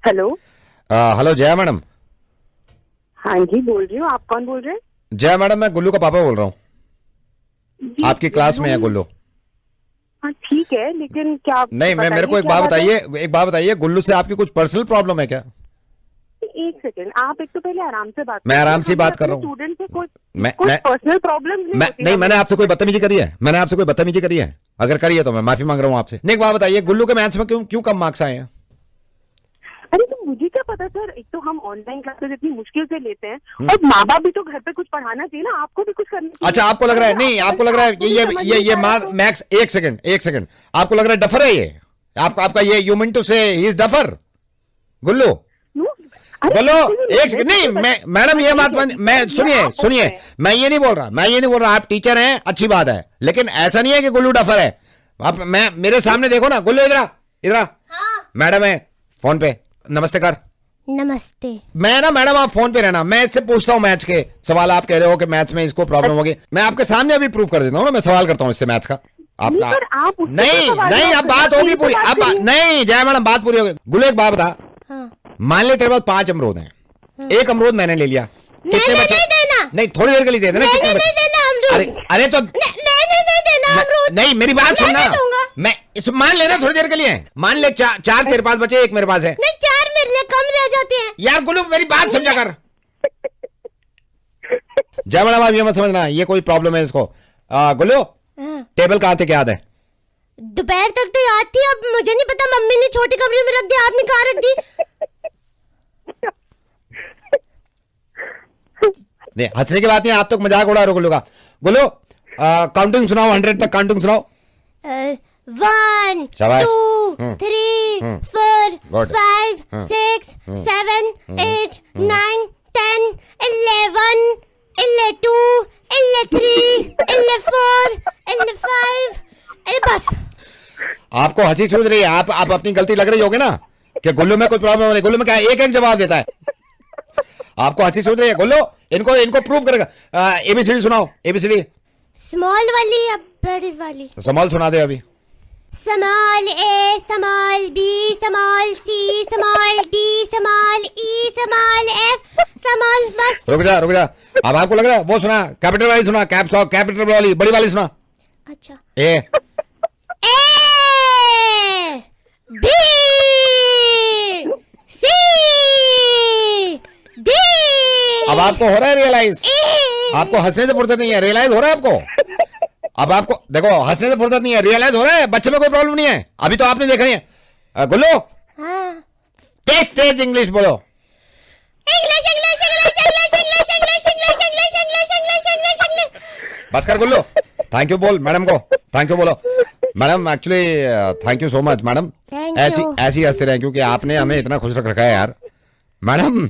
Hello. Hello Jaya madam. हाँ जी, बोल रही हूँ। आप कौन बोल रहे हैं? जया मैडम, मैं गुल्लू का पापा बोल रहा हूँ। जी, आपकी क्लास में है गुल्लू। हाँ ठीक है, लेकिन क्या नहीं, मैं मेरे को एक बात बताइए, गुल्लू से आपकी कुछ पर्सनल प्रॉब्लम है क्या? एक सेकंड, आप एक तो पहले आराम से बात मैं करिए। आराम से बात कर रहा हूँ। स्टूडेंट से कुछ मैं पर्सनल प्रॉब्लम नहीं, मैंने आपसे कोई बदतमीजी करी है? मैंने आपसे कोई बदतमीजी करी है? अगर करी है तो मैं माफी मांग रहा हूँ आपसे। नहीं, एक बात बताइए, गुल्लू के मैथ्स में क्यों कम मार्क्स आए हैं? अरे तो मुझे क्या पता सर, एक तो हम ऑनलाइन क्लासेस इतनी मुश्किल से लेते हैं और माँ बाप भी तो घर पे कुछ पढ़ाना चाहिए ना, आपको भी कुछ करना चाहिए। अच्छा, आपको लग रहा है, नहीं आपको लग रहा है ये मैक्स, एक सेकंड, आपको लग रहा है डफर है ये? आपका ये यू मीन टू से ही इज डफर? गुल्लू बोलो, एक सेकंड। नहीं, मैडम ये बात मैं सुनिए, मैं ये नहीं बोल रहा, आप टीचर हैं, अच्छी बात है, लेकिन ऐसा नहीं है कि गुल्लू डफर है। आप मेरे सामने देखो ना, गुल्लू इधर मैडम है फोन पे, नमस्ते कर। नमस्ते। मैडम आप फोन पे रहना, मैं इससे पूछता हूँ मैथ्स के सवाल। आप कह रहे हो कि मैथ्स में इसको प्रॉब्लम होगी, मैं आपके सामने अभी प्रूफ कर देता हूँ ना, मैं सवाल करता हूँ इससे मैथ्स का। आप नहीं, अब बात होगी पूरी, अब नहीं जया मैडम, बात पूरी होगी। गुल्लू एक बात बता, मान ले तेरे पास 5 अमरूद हैं, एक अमरूद मैंने ले लिया, कितने बचे? नहीं, थोड़ी देर के लिए दे देना। कितने बचे? अरे तो नहीं, मेरी बात सुनना, मैं मान लेना थोड़ी देर के लिए, मान ले 4 तेरे पास बचे, एक मेरे पास है। नहीं, 4 मेरे लिए कम रह जाते हैं। यार गुल्लू, मेरी बात समझा कर। जय मैडम, आप ये मत समझना ये कोई प्रॉब्लम है इसको। गुल्लू, टेबल कहाँ थे, क्या याद है? दोपहर तक तो याद थी, अब मुझे नहीं पता, मम्मी ने छोटे कमरे में रख दी, आपने कहाँ रख दी? नहीं, हंसने की बात नहीं, आप तो मजाक उड़ा रहे हो गुल्लू का। गुल्लू, काउंटिंग सुनाओ, 100 तक काउंटिंग सुनाओ। 1 2 3 4 5 6 7 8 9 10 11 2 3 4 5। अरे बस, आपको हंसी सूझ रही है, आप अपनी गलती लग रही होगी ना कि गुल्लू में कोई प्रॉब्लम नहीं। गुल्लू में क्या एक जवाब देता है, आपको हंसी सूझ रही है। गुल्लू, इनको प्रूव करेगा। एबीसीडी सुनाओ, एबीसीडी। स्मॉल वाली या बड़ी वाली? स्मॉल सुना दे अभी। स्मॉल ए, small B, small C, small D, small ई, स्मॉल एफ, स्मॉल। बस रुक जा। अब आपको लग रहा है वो सुना, कैपिटल वाली सुना, कैप्स लॉक कैपिटल वाली, बड़ी वाली सुना। अच्छा, ए बी सी डी। अब आपको हो रहा है रियलाइज? आपको हंसने से फुर्सत नहीं है, रियलाइज हो रहा है आपको? अब आपको देखो, हंसने से फुर्सत नहीं है, रियलाइज हो रहा है, बच्चे में कोई प्रॉब्लम नहीं है। अभी तो आपने देखा नहीं है। गुल्लू, तेज इंग्लिश बोलो। बस कर गुल्लू, थैंक यू बोल मैडम को, थैंक यू बोलो। Madam actually thank you so much madam, ऐसी हंसते रहे क्योंकि आपने हमें इतना खुश रख रखा है यार। मैडम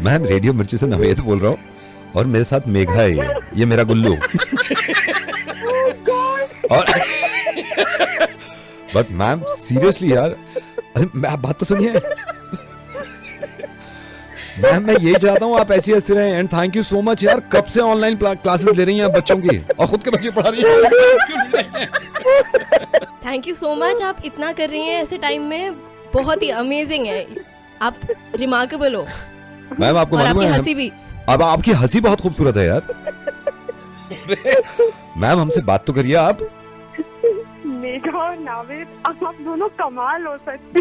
मैम रेडियो मिर्ची से नवेद बोल रहा हूँ और मेरे साथ मेघा है, ये मेरा गुल्लू। और बट मैम सीरियसली यार, अरे आप बात तो सुनिए मैम, मैं यही चाहता हूँ आप ऐसी हंसते रहें। And thank you so much यार, कब से ऑनलाइन क्लासेस ले रही हैं आप बच्चों की और खुद के बच्चे पढ़ा रही हैं। थैंक यू सो मच, आप इतना कर रही हैं ऐसे टाइम में, बहुत ही अमेजिंग है, आप रिमार्केबल हो। मैम आपको मालूम है, हंसी भी, अब आपकी हंसी बहुत खूबसूरत है यार। मैम हमसे बात तो करिए आप। मेघा और नावेद, आप दोनों कमाल हो सकते।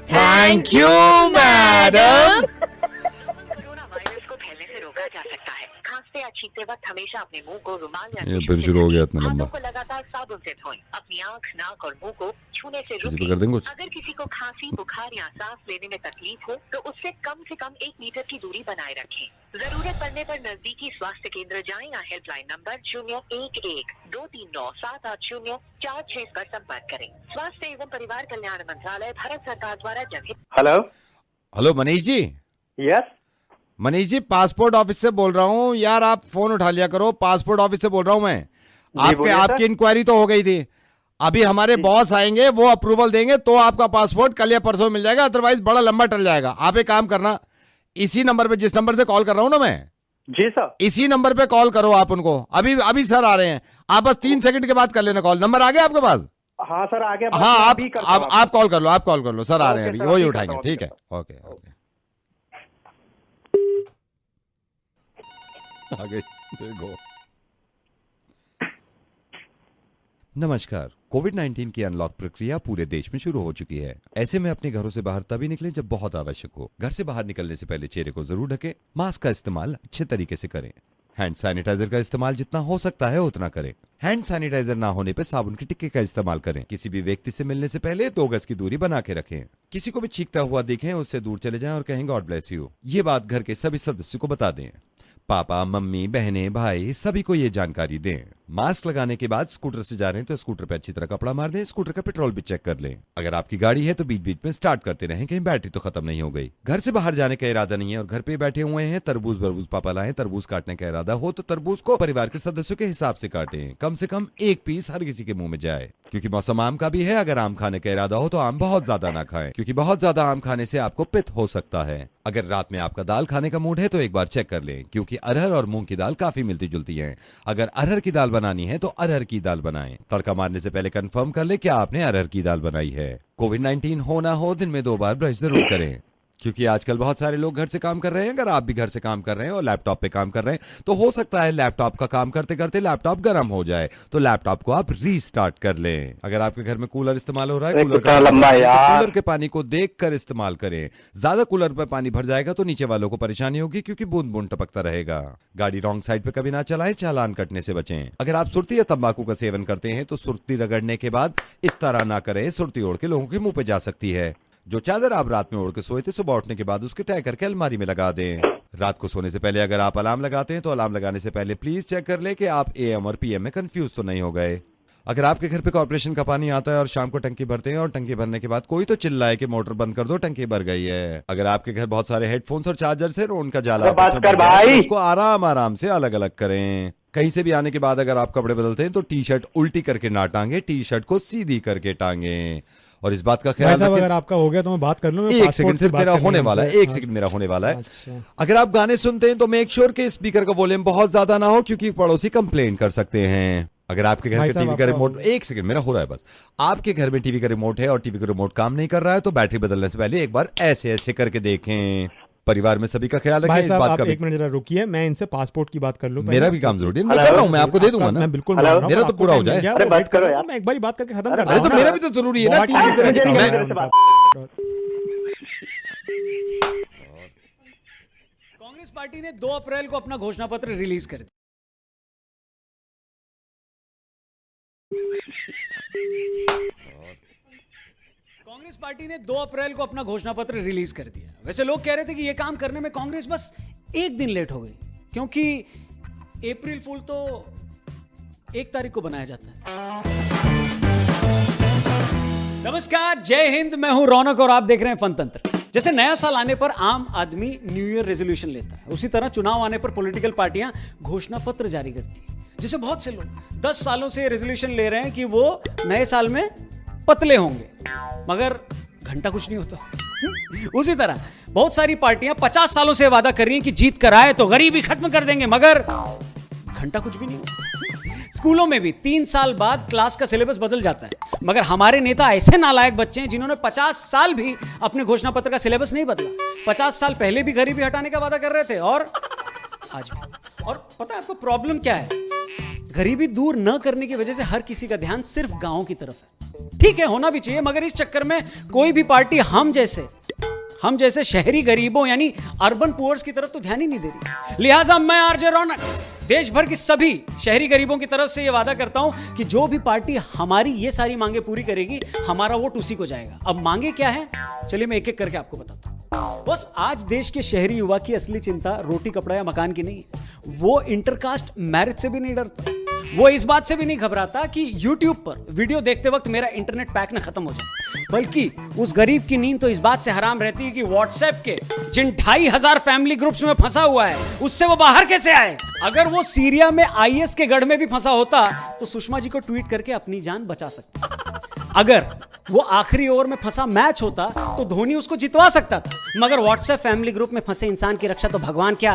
Thank you madam. Corona virus को फैलने से रोका जा सकता है। खांसते या छींकते वक्त हमेशा अपने मुंह को रुमाल या ये फिर शुरू हो गया इतना लंबा। हाथों को लगातार साबुन से धोएं। अपनी आंख, नाक और मुंह को छूने से किसी पे रोकें। कर देंगे कुछ? अगर किसी को खांसी, बुखार या सांस लेने में तकलीफ हो तो उससे कम से कम 1 मीटर की दूरी बनाए रखें। जरूरत पड़ने पर नजदीकी स्वास्थ्य केंद्र जाएं या हेल्पलाइन नंबर 011-239-780-46 पर संपर्क करें। स्वास्थ्य एवं परिवार कल्याण मंत्रालय, भारत सरकार द्वारा जनहित। Hello Manish ji. Yes Manish ji, passport office से बोल रहा हूँ यार, आप फोन उठा लिया करो। पासपोर्ट ऑफिस से बोल रहा हूँ मैं। आपकी इंक्वायरी तो हो गई थी, अभी हमारे बॉस आएंगे, वो अप्रूवल देंगे तो आपका पासपोर्ट कल या परसों मिल जाएगा, अदरवाइज बड़ा लंबा टल जाएगा। आप एक काम करना, इसी नंबर पे, जिस नंबर से कॉल कर रहा हूँ ना मैं, जी सर। इसी नंबर पे कॉल करो आप उनको, अभी अभी सर आ रहे हैं, आप बस 3 सेकंड के बाद कर लेना कॉल। नंबर आ गया आपके पास? हाँ सर आ गया। हाँ आप कॉल कर लो, आप कॉल कर लो, सर आ रहे हैं अभी, वही उठाएंगे। ठीक है, ओके ओके। आगे देखो। नमस्कार। कोविड-19 की अनलॉक प्रक्रिया पूरे देश में शुरू हो चुकी है। ऐसे में अपने घरों से बाहर तभी निकलें जब बहुत आवश्यक हो। घर से बाहर निकलने से पहले चेहरे को जरूर ढकें। मास्क का इस्तेमाल अच्छे तरीके से करें। हैंड सैनिटाइजर का इस्तेमाल जितना हो सकता है उतना करें। हैंड सैनिटाइजर ना होने पे साबुन के टिक्के का इस्तेमाल करें। किसी भी व्यक्ति से मिलने से पहले 2 गज की दूरी बना के रखें। किसी को भी छींकता हुआ देखें, उससे दूर चले जाएं और कहें गॉड ब्लेस यू। ये बात घर के सभी सदस्यों को बता दें। पापा, मम्मी, बहनें, भाई सभी को ये जानकारी दें। मास्क लगाने के बाद स्कूटर से जा रहे हैं तो स्कूटर पे अच्छी तरह कपड़ा मार दें। स्कूटर का पेट्रोल भी चेक कर लें। अगर आपकी गाड़ी है तो बीच बीच में स्टार्ट करते रहें, कहीं बैटरी तो खत्म नहीं हो गई। घर से बाहर जाने का इरादा नहीं है और घर पे बैठे हुए हैं, तरबूज बरबूज पापा लाएं। तरबूज काटने का इरादा हो तो तरबूज को परिवार के सदस्यों के हिसाब से काटें। कम से कम 1 पीस हर किसी के मुंह में जाए, क्योंकि मौसम आम का भी है। अगर आम खाने का इरादा हो तो आम बहुत ज्यादा ना खाएं, क्योंकि बहुत ज्यादा आम खाने से आपको पित्त हो सकता है। अगर रात में आपका दाल खाने का मूड है तो एक बार चेक कर लें, क्योंकि अरहर और मूंग की दाल काफी मिलती जुलती हैं। अगर अरहर की दाल बनानी है तो अरहर की दाल बनाएं। तड़का मारने से पहले कंफर्म कर ले क्या आपने अरहर की दाल बनाई है। कोविड-19 हो ना हो, दिन में 2 बार ब्रश जरूर करें, क्योंकि आजकल बहुत सारे लोग घर से काम कर रहे हैं। अगर आप भी घर से काम कर रहे हैं और लैपटॉप पे काम कर रहे हैं तो हो सकता है लैपटॉप का काम करते करते लैपटॉप गर्म हो जाए, तो लैपटॉप को आप रीस्टार्ट कर लें। अगर आपके घर में कूलर इस्तेमाल हो रहा है, कूलर के पानी को देखकर इस्तेमाल करें। ज्यादा कूलर पर पानी भर जाएगा तो नीचे वालों को परेशानी होगी, क्योंकि बूंद बूंद टपकता रहेगा। गाड़ी रॉन्ग साइड पे कभी ना चलाएं, चालान कटने से बचें। अगर आप सुर्ती या तंबाकू का सेवन करते हैं तो सुर्ती रगड़ने के बाद इस तरह ना करें, सुर्ती ओढ़ के लोगों के मुंह पे जा सकती है। जो चादर आप रात में ओढ़ के सोए थे, सुबह उठने के बाद उसके तय करके अलमारी में लगा दें। रात को सोने से पहले अगर आप अलार्म लगाते हैं तो अलार्म लगाने से पहले प्लीज चेक कर लें कि आप AM और PM में कंफ्यूज तो नहीं हो गए। अगर आपके घर पे कॉर्पोरेशन का पानी आता है और शाम को टंकी भरते हैं और टंकी भरने के बाद कोई तो चिल्लाए कि मोटर बंद कर दो, टंकी भर गई है। अगर आपके घर बहुत सारे हेडफोन्स और चार्जर्स हैं और उनका जाला तो उसको आराम आराम से अलग अलग करें। कहीं से भी आने के बाद अगर आप कपड़े बदलते हैं तो टी-शर्ट उल्टी करके ना टांगे, टी-शर्ट को सीधी करके टांगे। और इस बात का ख्याल रखें, अगर आपका हो गया तो मैं बात कर लूं। 1 सेकंड सिर्फ मेरा होने वाला है, 1 सेकंड मेरा होने वाला है। अच्छा। अगर आप गाने सुनते हैं तो मेक श्योर कि स्पीकर का वॉल्यूम बहुत ज्यादा ना हो, क्योंकि पड़ोसी कंप्लेन कर सकते हैं। अगर आपके घर पे टीवी का रिमोट, 1 सेकंड मेरा हो रहा है बस, आपके घर में टीवी का रिमोट है और टीवी का रिमोट काम नहीं कर रहा है तो बैटरी बदलने से पहले एक बार ऐसे ऐसे करके देखें। परिवार में सभी का ख्याल रखें। इस बात का 1 मिनट जरा रुकिए, मैं इनसे पासपोर्ट की बात कर लूं। मेरा भी काम जरूरी है, मैं कर रहा हूं, मैं आपको दे दूंगा ना। मैं बिल्कुल मेरा तो पूरा हो जाए। अरे बात करो यार, मैं एक बार बात करके खत्म कर। अरे तो मेरा भी तो जरूरी है ना। कांग्रेस पार्टी ने 2 अप्रैल को अपना घोषणा पत्र रिलीज कर दिया। कांग्रेस पार्टी ने 2 अप्रैल को अपना घोषणा पत्र रिलीज कर दिया। वैसे लोग कह रहे थे कि यह काम करने में कांग्रेस बस 1 दिन लेट हो गई, क्योंकि अप्रैल फूल तो 1 तारीख को बनाया जाता है। नमस्कार, जय हिंद, मैं हूं रौनक और आप देख रहे हैं फनतंत्र। जैसे नया साल आने पर आम आदमी न्यू ईयर रेजोल्यूशन लेता है, उसी तरह चुनाव आने पर पॉलिटिकल पार्टियां घोषणा पत्र जारी करती हैं। जैसे बहुत से लोग 10 सालों से रेजोल्यूशन ले रहे हैं कि वो नए साल में पतले होंगे, मगर घंटा कुछ नहीं होता। उसी तरह बहुत सारी पार्टियां 50 सालों से वादा कर रही हैं कि जीत कर आए तो गरीबी खत्म कर देंगे, मगर घंटा कुछ भी नहीं होता। स्कूलों में भी 3 साल बाद क्लास का सिलेबस बदल जाता है, मगर हमारे नेता ऐसे नालायक बच्चे हैं जिन्होंने 50 साल भी अपने घोषणा पत्र का सिलेबस नहीं बदला। 50 साल पहले भी गरीबी हटाने का वादा कर रहे थे और आज भी। और पता है आपको प्रॉब्लम क्या है? गरीबी दूर न करने की वजह से हर किसी का ध्यान सिर्फ गांव की तरफ है। ठीक है, होना भी चाहिए, मगर इस चक्कर में कोई भी पार्टी हम जैसे शहरी गरीबों यानी अर्बन पुअर्स की तरफ तो ध्यान ही नहीं दे रही। लिहाजा मैं आरजे रौनक देश भर की सभी शहरी गरीबों की तरफ से यह वादा करता हूं कि जो भी पार्टी हमारी ये सारी मांगे पूरी करेगी, हमारा वोट उसी को जाएगा। अब मांगे क्या है, चलिए मैं एक एक करके आपको बताता हूं। बस आज देश के शहरी युवा की असली चिंता रोटी कपड़ा या मकान की नहीं है। वो इंटरकास्ट मैरिज से भी नहीं डरता, वो इस बात से भी नहीं घबराता कि YouTube पर वीडियो देखते वक्त मेरा इंटरनेट पैक न खत्म हो जाए, बल्कि उस गरीब की नींद तो इस बात से हराम रहती है कि WhatsApp के जिन 2500 फैमिली ग्रुप्स में फंसा हुआ है, उससे वो बाहर कैसे आए। अगर वो सीरिया में IS के गढ़ में भी फंसा होता तो सुषमा जी को ट्वीट करके अपनी जान बचा सकता। अगर वो आखिरी ओवर में फंसा मैच होता तो धोनी उसको जितवा सकता था, मगर WhatsApp फैमिली ग्रुप में फंसे इंसान की रक्षा तो भगवान क्या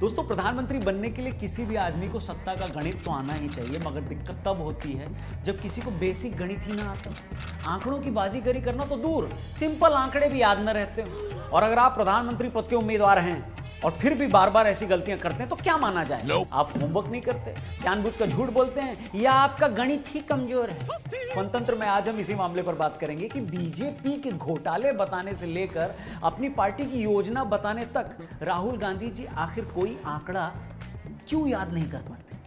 दोस्तों, प्रधानमंत्री बनने के लिए किसी भी आदमी को सत्ता का गणित तो आना ही चाहिए, मगर दिक्कत तब होती है जब किसी को बेसिक गणित ही ना आता। आंकड़ों की बाजीगरी करना तो दूर, सिंपल आंकड़े भी याद न रहते हो। और अगर आप प्रधानमंत्री पद के उम्मीदवार हैं और फिर भी बार बार ऐसी गलतियां करते हैं तो क्या माना जाए? आप होमवर्क नहीं करते, जानबूझकर झूठ बोलते हैं, या आपका गणित ही कमजोर है? फनतंत्र में आज हम इसी मामले पर बात करेंगे कि बीजेपी के घोटाले बताने से लेकर अपनी पार्टी की योजना बताने तक राहुल गांधी जी आखिर कोई आंकड़ा क्यों याद नहीं कर पाते।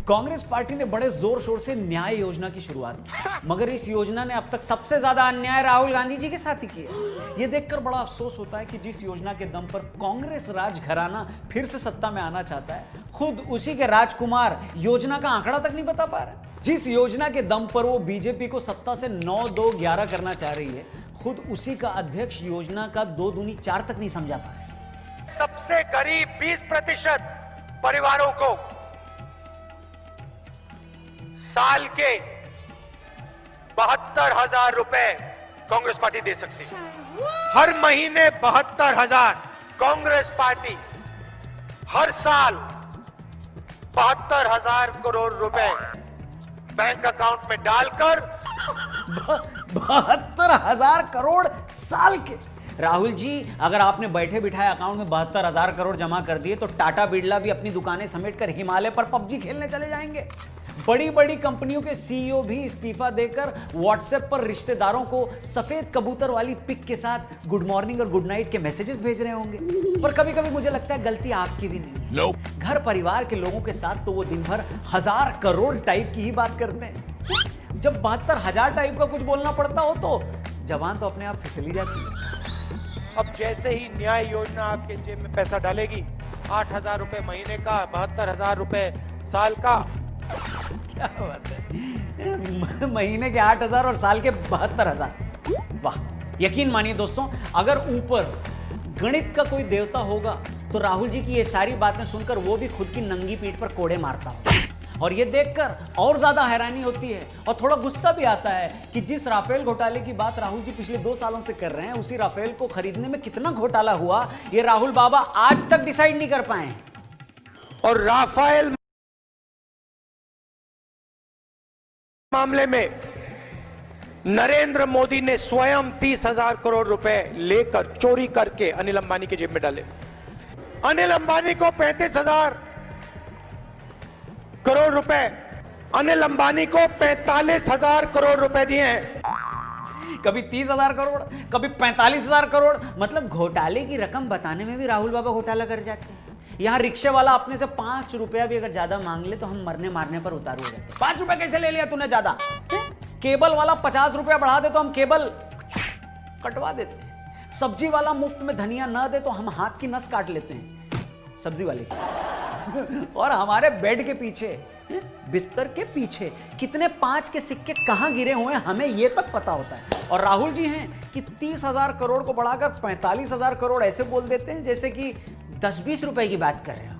कांग्रेस पार्टी ने बड़े जोर शोर से न्याय योजना की शुरुआत की, मगर इस योजना ने अब तक सबसे ज्यादा अन्याय राहुल गांधी जी के साथ ही किया। यह देखकर बड़ा अफसोस होता है कि जिस योजना के दम पर कांग्रेस राज घराना फिर से सत्ता में आना चाहता है, खुद उसी के राजकुमार योजना का आंकड़ा तक नहीं बता पा रहे। जिस योजना के दम पर वो बीजेपी को सत्ता से 9-2-11 करना चाह रही है, खुद उसी का अध्यक्ष योजना का 2 दूनी 4 तक नहीं समझा पा रहे। सबसे गरीब 20% परिवारों को साल के 72,000 रुपए कांग्रेस पार्टी दे सकती है। हर महीने 72,000 कांग्रेस पार्टी हर साल 72,000 करोड़ रुपए बैंक अकाउंट में डालकर 72,000 करोड़ साल के। राहुल जी, अगर आपने बैठे बिठाए अकाउंट में 72,000 करोड़ जमा कर दिए तो टाटा बिरला भी अपनी दुकानें समेटकर हिमालय पर पबजी खेलने चले जाएंगे। बड़ी बड़ी कंपनियों के सीईओ भी इस्तीफा देकर व्हाट्सएप पर रिश्तेदारों को सफेद कबूतर वाली पिक के साथ गुड मॉर्निंग और गुड नाइट के मैसेजेस भेज रहे होंगे। पर कभी कभी मुझे लगता है गलती आपकी भी नहीं। घर परिवार के लोगों के साथ तो वो दिन भर 1000 करोड़ टाइप की ही बात करते हैं। जब 72,000 टाइप का कुछ बोलना पड़ता हो तो जबान तो अपने आप फिसली जाती है। अब जैसे ही न्याय योजना आपके जेब में पैसा डालेगी, 8,000 रुपए महीने का, 72,000 रुपए साल का। क्या बात है, महीने के 8,000 और साल के 72,000। वाह, यकीन मानिए दोस्तों, अगर ऊपर गणित का कोई देवता होगा तो राहुल जी की ये सारी बातें सुनकर वो भी खुद की नंगी पीठ पर कोड़े मारता हो। और ये देखकर और ज्यादा हैरानी होती है और थोड़ा गुस्सा भी आता है कि जिस राफेल घोटाले की बात राहुल जी पिछले 2 सालों से कर रहे हैं, उसी राफेल को खरीदने में कितना घोटाला हुआ ये राहुल बाबा आज तक डिसाइड नहीं कर पाए। और राफेल मामले में नरेंद्र मोदी ने स्वयं 30,000 करोड़ रुपए लेकर चोरी करके अनिल अंबानी की जेब में डाले। अनिल अंबानी को 35,000 करोड़ रुपए, अनिल अंबानी को 45,000 करोड़ रुपए दिए हैं। कभी 30,000 करोड़, कभी 45,000 करोड़। मतलब घोटाले की रकम बताने में भी राहुल बाबा घोटाला कर जाते हैं। यहाँ रिक्शे वाला अपने से 5 रुपया भी अगर ज्यादा मांग ले तो हम मरने मारने पर उतारू हो जाते। 5 रुपया कैसे ले लिया तूने ज्यादा? केबल वाला 50 रुपया बढ़ा दे तो हम केबल कटवा देते हैं। सब्जी वाला मुफ्त में धनिया ना दे तो हम हाथ की नस काट लेते हैं सब्जी वाले की। और हमारे बेड के पीछे, बिस्तर के पीछे कितने 5 के सिक्के कहां गिरे हुए हैं हमें ये तक पता होता है। और राहुल जी हैं कि 30,000 करोड़ को बढ़ाकर 45,000 करोड़ ऐसे बोल देते हैं जैसे कि 10-20 रुपए की बात कर रहे हो।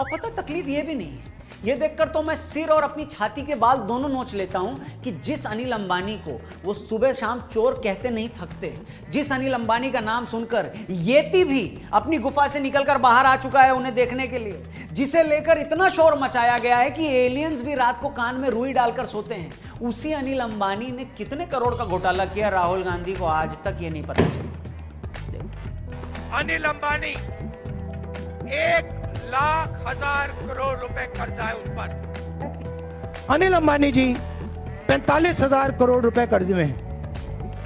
और पता तकलीफ ये भी नहीं है, ये देखकर तो मैं सिर और अपनी छाती के बाल दोनों नोच लेता हूं कि जिस अनिल अंबानी को वो सुबह शाम चोर कहते नहीं थकते, जिस अनिल अंबानी का नाम सुनकर येती भी अपनी गुफा से निकलकर बाहर आ चुका है उन्हें देखने के लिए, जिसे लेकर इतना शोर मचाया गया है कि एलियंस भी रात को कान में रुई डालकर सोते हैं, उसी अनिल अंबानी ने कितने करोड़ का घोटाला किया राहुल गांधी को आज तक ये नहीं पता चला। अनिल अंबानी 1,00,000 करोड़ रुपए कर्जा है उस पर। अनिल अंबानी जी 45,000 करोड़ रुपए कर्जे में है।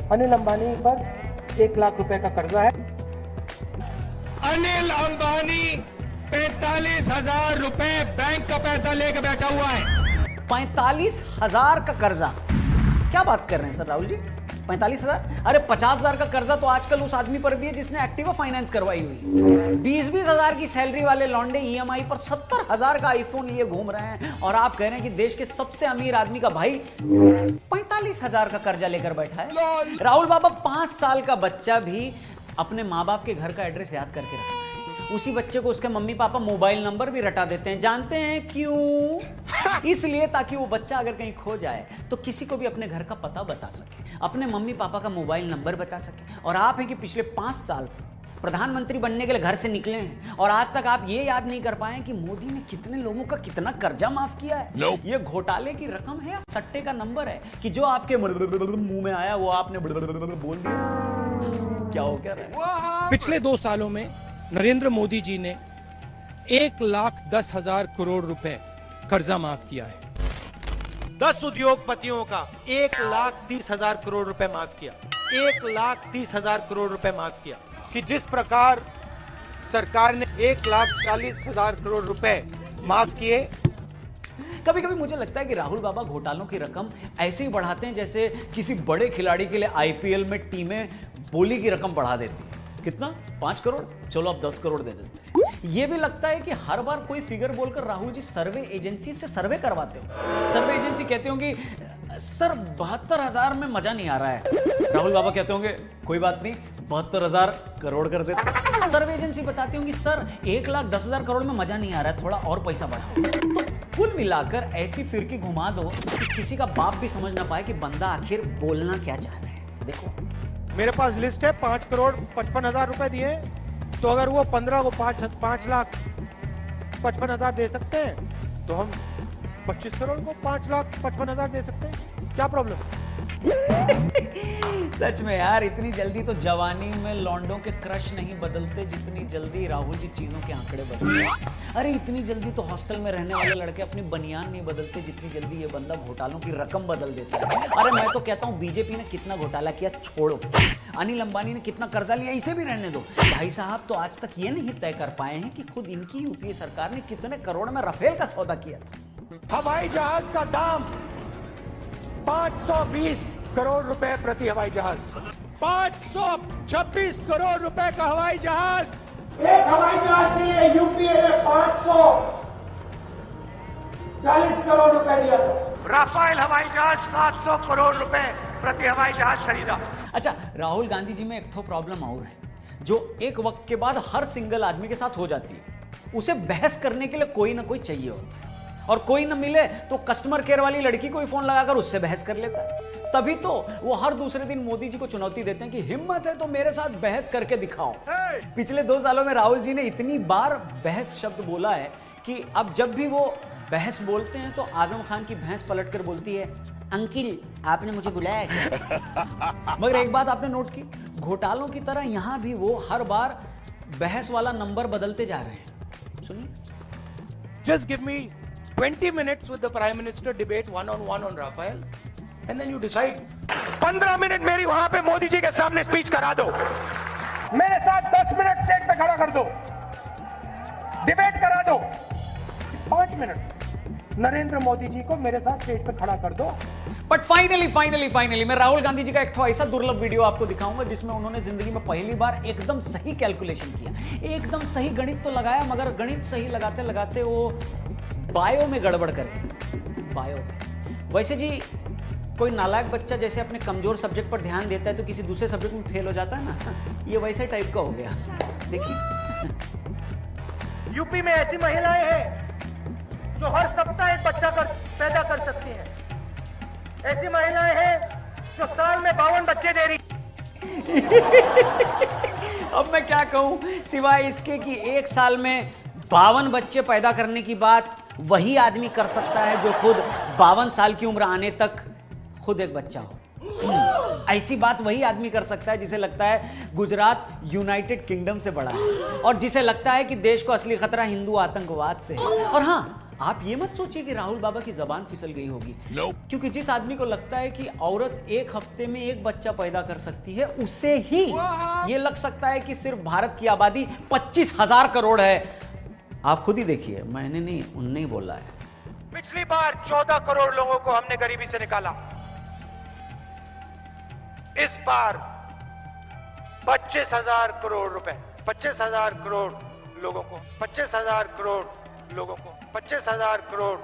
अनिल अंबानी पर 1,00,000 रुपए का कर्जा है। अनिल अंबानी 45,000 रुपए बैंक का पैसा लेकर बैठा हुआ है। 45,000 का कर्जा? क्या बात कर रहे हैं सर राहुल जी? 45,000? अरे 50,000 का कर्जा तो आजकल उस आदमी पर भी है जिसने एक्टिवा फाइनेंस करवाई हुई। 20-20 हजार की सैलरी वाले लौंडे ईएमआई पर 70,000 का आईफोन लिए घूम रहे हैं और आप कह रहे हैं कि देश के सबसे अमीर आदमी का भाई 45,000 का कर्जा लेकर बैठा है। राहुल बाबा 5 साल का बच्चा भी अपने माँ बाप के घर का एड्रेस याद करके रखता है। उसी बच्चे को उसके मम्मी पापा मोबाइल नंबर भी रटा देते हैं। जानते हैं क्यों? इसलिए ताकि वो बच्चा अगर कहीं खो जाए तो किसी को भी अपने घर का पता बता सके, अपने मम्मी पापा का मोबाइल नंबर बता सके। और आप हैं कि पिछले 5 साल से प्रधानमंत्री बनने के लिए घर से निकले हैं और आज तक आप ये याद नहीं कर पाए कि मोदी ने कितने लोगों का कितना कर्जा माफ किया है। ये घोटाले की रकम है या सट्टे का नंबर है कि जो आपके मुंह में आया वो आपने बोल दिया? क्या हो क्या रहा है? पिछले 2 सालों में नरेंद्र मोदी जी ने 1,10,000 करोड़ रुपए कर्जा माफ किया है। 10 उद्योगपतियों का 1,30,000 करोड़ रुपए माफ किया। 1,30,000 करोड़ रुपए माफ किया। कि जिस प्रकार सरकार ने 1,40,000 करोड़ रुपए माफ किए। कभी कभी मुझे लगता है कि राहुल बाबा घोटालों की रकम ऐसे ही बढ़ाते हैं जैसे किसी बड़े खिलाड़ी के लिए आईपीएल में टीमें बोली की रकम बढ़ा देती है। कितना? 5 करोड़, चलो अब 10 करोड़ दे देते हैं। ये भी लगता है कि हर बार कोई फिगर बोलकर राहुल जी सर्वे एजेंसी से सर्वे करवाते हो। सर्वे एजेंसी कहते होंगे सर 72,000 में मजा नहीं आ रहा है। राहुल बाबा कहते होंगे कोई बात नहीं, 72,000 करोड़ कर देते। सर्वे एजेंसी बताती होंगी सर 1,10,000 करोड़ में मजा नहीं आ रहा है, थोड़ा और पैसा बढ़ाओ। तो कुल मिलाकर ऐसी फिरकी घुमा दो कि किसी का बाप भी समझ ना पाए कि बंदा आखिर बोलना क्या चाह रहा है। देखो मेरे पास लिस्ट है, 5,55,000 रुपए दिए, तो अगर वो 15 को 5,55,000 दे सकते हैं तो हम 25 करोड़ को 5,55,000 दे सकते हैं। क्या प्रॉब्लम? सच में यार, इतनी जल्दी तो जवानी में लौंडों के क्रश नहीं बदलते जितनी जल्दी राहुल जी चीजों के आंकड़े बदलते। अरे इतनी जल्दी तो हॉस्टल में रहने वाले लड़के अपनी बनियान नहीं बदलते जितनी जल्दी ये बंदा घोटालों की रकम बदल देता है। अरे मैं तो कहता हूँ बीजेपी ने कितना घोटाला किया छोड़ो, अनिल अंबानी ने कितना कर्जा लिया इसे भी रहने दो। भाई साहब तो आज तक ये नहीं तय कर पाए हैं कि खुद इनकी यूपीए सरकार ने कितने करोड़ में राफेल का सौदा किया था। हवाई जहाज का दाम 520 करोड़ रुपए प्रति हवाई जहाज। 526 करोड़ रुपए का हवाई जहाज। एक हवाई जहाज के लिए यूपीए ने 540 करोड़ रुपए दिया था। राफेल हवाई जहाज 700 करोड़ रुपए प्रति हवाई जहाज खरीदा। अच्छा, राहुल गांधी जी में एक तो प्रॉब्लम और है जो एक वक्त के बाद हर सिंगल आदमी के साथ हो जाती है। उसे बहस करने के लिए कोई ना कोई चाहिए होता है और कोई ना मिले तो कस्टमर केयर वाली लड़की को ही फोन लगाकर उससे बहस कर लेता है। तभी तो वो हर दूसरे दिन मोदी जी को चुनौती देते हैं कि हिम्मत है तो मेरे साथ बहस करके दिखाओ। पिछले 2 सालों में राहुल जी ने इतनी बार बहस शब्द बोला है कि अब जब भी वो बहस बोलते हैं तो आजम खान की भैंस पलटकर बोलती है अंकिल आपने मुझे बुलाया क्या? मगर एक बात आपने नोट की, घोटालों की तरह यहां भी वो हर बार बहस वाला नंबर बदलते जा रहे हैं। सुनिए। Just give me 20 minutes with the Prime Minister debate one-on-one on Rafale and then you decide. 15 minute मेरी वहां पे मोदी जी के सामने स्पीच करा दो, मेरे साथ 10 मिनट स्टेज पे खड़ा कर दो, डिबेट करा दो। 5 मिनट नरेंद्र मोदी जी को मेरे साथ स्टेज पे खड़ा कर दो। बट फाइनली मैं राहुल गांधी जी का एक ऐसा दुर्लभ वीडियो आपको दिखाऊंगा जिसमें उन्होंने जिंदगी में पहली बार एकदम सही कैलकुलेशन किया, एकदम सही गणित तो लगाया, मगर गणित सही लगाते लगाते वो बायो में गड़बड़ करे। बायो वैसे जी कोई नालायक बच्चा जैसे अपने कमजोर सब्जेक्ट पर ध्यान देता है तो किसी दूसरे सब्जेक्ट में फेल हो जाता है ना, ये वैसे टाइप का हो गया। देखिए यूपी में ऐसी महिलाएं हैं जो हर सप्ताह एक बच्चा पैदा कर सकती हैं। ऐसी महिलाएं हैं जो साल में 52 बच्चे दे रही। अब मैं क्या कहूं सिवाय इसके कि एक साल में 52 बच्चे पैदा करने की बात वही आदमी कर सकता है जो खुद 52 साल की उम्र आने तक खुद एक बच्चा हो। ऐसी बात वही आदमी कर सकता है जिसे लगता है गुजरात यूनाइटेड किंगडम से बड़ा है और जिसे लगता है कि देश को असली खतरा हिंदू आतंकवाद से है। और हाँ, आप ये मत सोचिए कि राहुल बाबा की जबान फिसल गई होगी, क्योंकि जिस आदमी को लगता है कि औरत एक हफ्ते में एक बच्चा पैदा कर सकती है उसे ही ये लग सकता है कि सिर्फ भारत की आबादी 25,000 करोड़ है। आप खुद ही देखिए, मैंने नहीं, उनने ही बोला है। पिछली बार 14 करोड़ लोगों को हमने गरीबी से निकाला। इस बार 25,000 करोड़ रुपए, 25,000 करोड़ लोगों को, 25,000 करोड़ लोगों को, 25,000 करोड़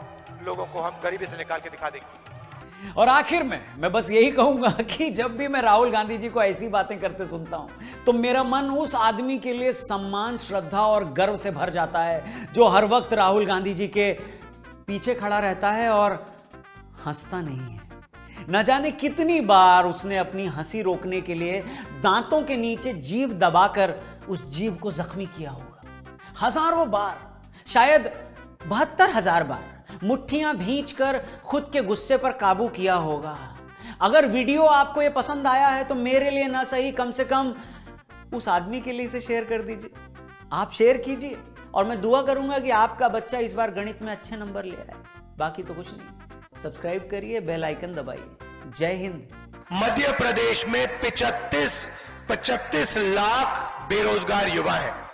लोगों को हम गरीबी से निकाल के दिखा देंगे। और आखिर में मैं बस यही कहूंगा कि जब भी मैं राहुल गांधी जी को ऐसी बातें करते सुनता हूं तो मेरा मन उस आदमी के लिए सम्मान, श्रद्धा और गर्व से भर जाता है जो हर वक्त राहुल गांधी जी के पीछे खड़ा रहता है और हंसता नहीं है। न जाने कितनी बार उसने अपनी हंसी रोकने के लिए दांतों के नीचे जीभ दबाकर उस जीव को जख्मी किया होगा। हजारों बार, शायद 72,000 बार मुट्ठियां भींचकर खुद के गुस्से पर काबू किया होगा। अगर वीडियो आपको ये पसंद आया है तो मेरे लिए ना सही, कम से कम उस आदमी के लिए इसे शेयर कर दीजिए। आप शेयर कीजिए और मैं दुआ करूंगा कि आपका बच्चा इस बार गणित में अच्छे नंबर ले आए। बाकी तो कुछ नहीं, सब्सक्राइब करिए, बेल आइकन दबाइए। जय हिंद। मध्य प्रदेश में 35 लाख बेरोजगार युवा हैं।